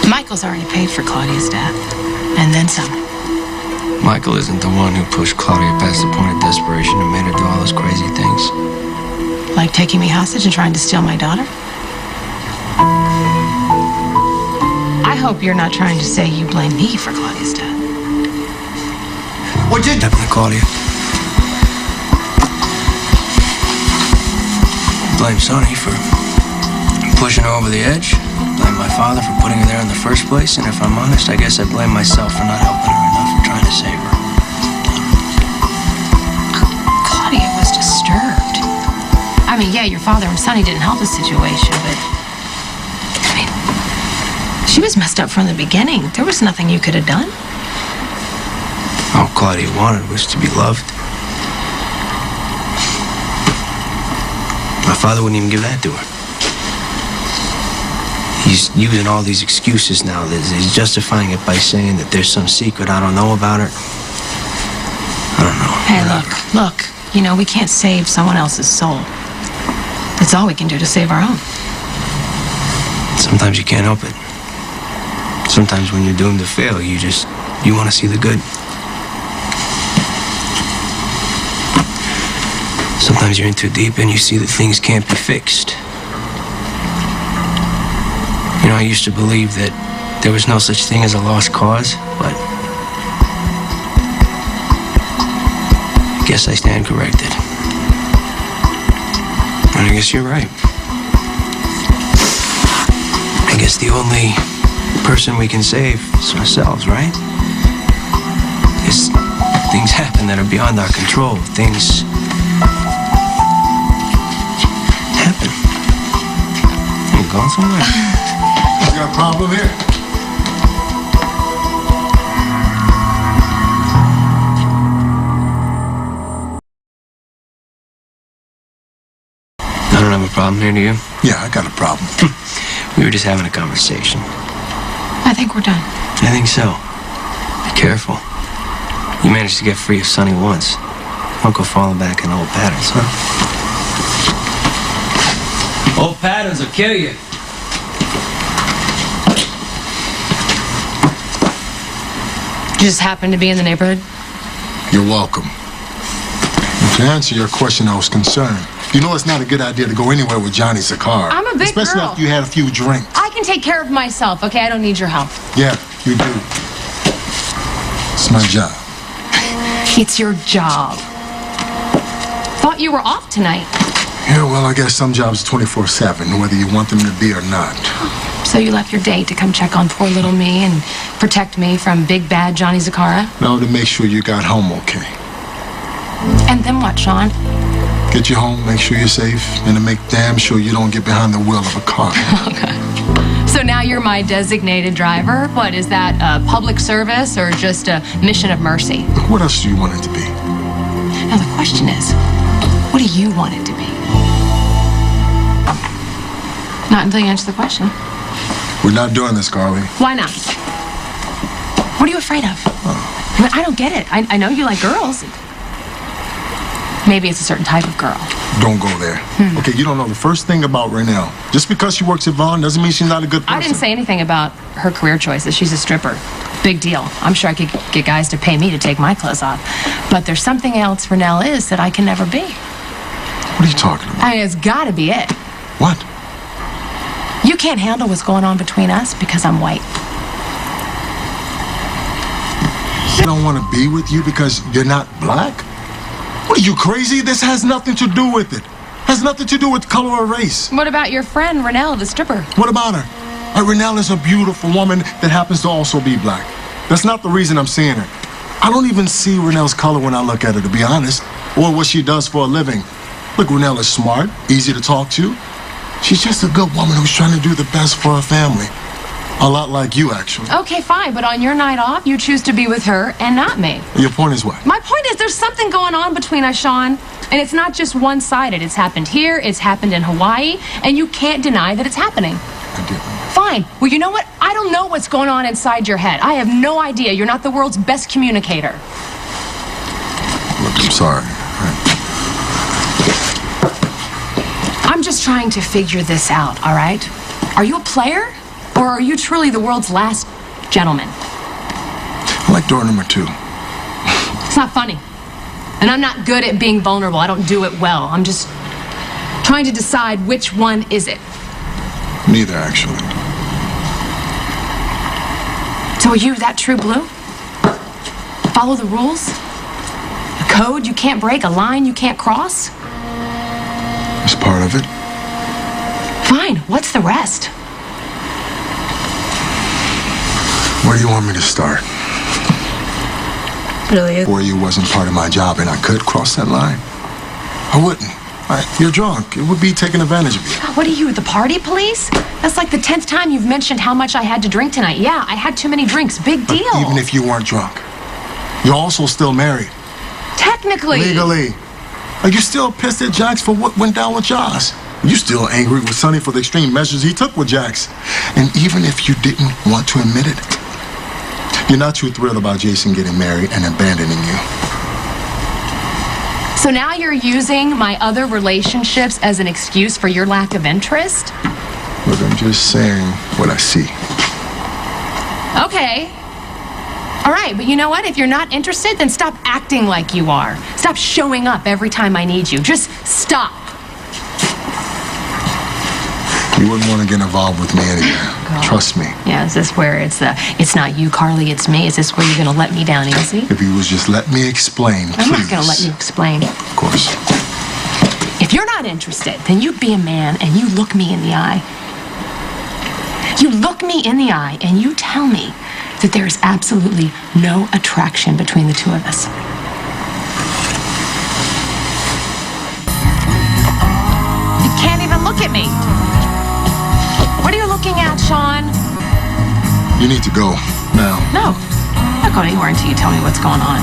Michael's already paid for Claudia's death, and then some. Michael isn't the one who pushed Claudia past the point of desperation and made her do all those crazy things. Like taking me hostage and trying to steal my daughter? I hope you're not trying to say you blame me for Claudia's death. What did happen to Claudia? Blame Sonny for pushing her over the edge. Blame my father for putting her there in the first place. And if I'm honest, I guess I blame myself for not helping her enough and trying to save her. Claudia was disturbed. I mean, yeah, your father and Sonny didn't help the situation, but... I mean, she was messed up from the beginning. There was nothing you could have done. All Claudia wanted was to be loved. My father wouldn't even give that to her. He's using all these excuses now. He's justifying it by saying that there's some secret I don't know about her. I don't know. Hey, look. You know, we can't save someone else's soul. That's all we can do to save our own. Sometimes you can't help it. Sometimes when you're doomed to fail, you want to see the good. Sometimes you're in too deep and you see that things can't be fixed. You know, I used to believe that there was no such thing as a lost cause, but I guess I stand corrected. And I guess you're right. I guess the only person we can save is ourselves, right? Because things happen that are beyond our control. Things happen. You going somewhere? You got a problem here? I don't have a problem here, do you? Yeah, I got a problem. We were just having a conversation. I think we're done. I think so. Be careful. You managed to get free of Sonny once. Don't go falling back in old patterns, huh? Old patterns will kill you. You just happened to be in the neighborhood? You're welcome. And to answer your question, I was concerned. You know it's not a good idea to go anywhere with Johnny Sakar. I'm a big Especially girl. after you had a few drinks. I can take care of myself, okay? I don't need your help. Yeah, you do. It's my job. It's your job. Thought you were off tonight. Yeah, well, I guess some jobs 24/7, whether you want them to be or not. So you left your date to come check on poor little me and protect me from big bad Johnny Zakara? No, to make sure you got home okay. And then what, Shawn? Get you home, make sure you're safe, and to make damn sure you don't get behind the wheel of a car. Okay. So now you're my designated driver? What, is that a public service or just a mission of mercy? What else do you want it to be? Now the question is, what do you want it to be? Not until you answer the question. We're not doing this, Carly. Why not? What are you afraid of? I mean, I don't get it. I know you like girls. Maybe it's a certain type of girl. Don't go there. Okay, you don't know the first thing about Renelle. Just because she works at Vaughn doesn't mean she's not a good person. I didn't say anything about her career choices. She's a stripper. Big deal. I'm sure I could get guys to pay me to take my clothes off. But there's something else Renelle is that I can never be. What are you talking about? I mean, it's got to be it. What? You can't handle what's going on between us because I'm white. I don't want to be with you because you're not black? What are you, crazy? This has nothing to do with it. Has nothing to do with color or race. What about your friend, Renelle, the stripper? What about her? Renelle is a beautiful woman that happens to also be black. That's not the reason I'm seeing her. I don't even see Renelle's color when I look at her, to be honest, or what she does for a living. Look, Renelle is smart, easy to talk to. She's just a good woman who's trying to do the best for her family. A lot like you, actually. Okay, fine, but on your night off, you choose to be with her and not me. Your point is what? My point is there's something going on between us, Shawn. And it's not just one-sided. It's happened here, it's happened in Hawaii, and you can't deny that it's happening. I get it. Fine. Well, you know what? I don't know what's going on inside your head. I have no idea. You're not the world's best communicator. Look, I'm sorry. I'm just trying to figure this out, all right? Are you a player Or are you truly the world's last gentleman? I like door number 2. It's not funny. And I'm not good at being vulnerable. I don't do it well. I'm just trying to decide which one is it. Neither, actually. So are you that true blue? Follow the rules? A code you can't break, a line you can't cross? It's part of it. Fine, what's the rest? Where do you want me to start? Really? Where you wasn't part of my job and I could cross that line? I wouldn't. You're drunk. It would be taking advantage of you. What are you, the party police? That's like the 10th time you've mentioned how much I had to drink tonight. Yeah, I had too many drinks. Big But deal. even if you weren't drunk, you're also still married. Technically. Legally. Are you still pissed at Jax for what went down with Josh? You still angry with Sonny for the extreme measures he took with Jax. And even if you didn't want to admit it, you're not too thrilled about Jason getting married and abandoning you. So now you're using my other relationships as an excuse for your lack of interest? Look, I'm just saying what I see. Okay. All right, but you know what? If you're not interested, then stop acting like you are. Stop showing up every time I need you. Just stop. You wouldn't want to get involved with me anyway. God. Trust me. Yeah, is this where it's not you, Carly, it's me? Is this where you're going to let me down easy? If you was just let me explain, I'm please. not going to let you explain. Of course. If you're not interested, then you be a man and you look me in the eye. You look me in the eye and you tell me that there is absolutely no attraction between the two of us. You can't even look at me. What are you looking at, Shawn? You need to go now. No, I'm not going anywhere until you tell me what's going on.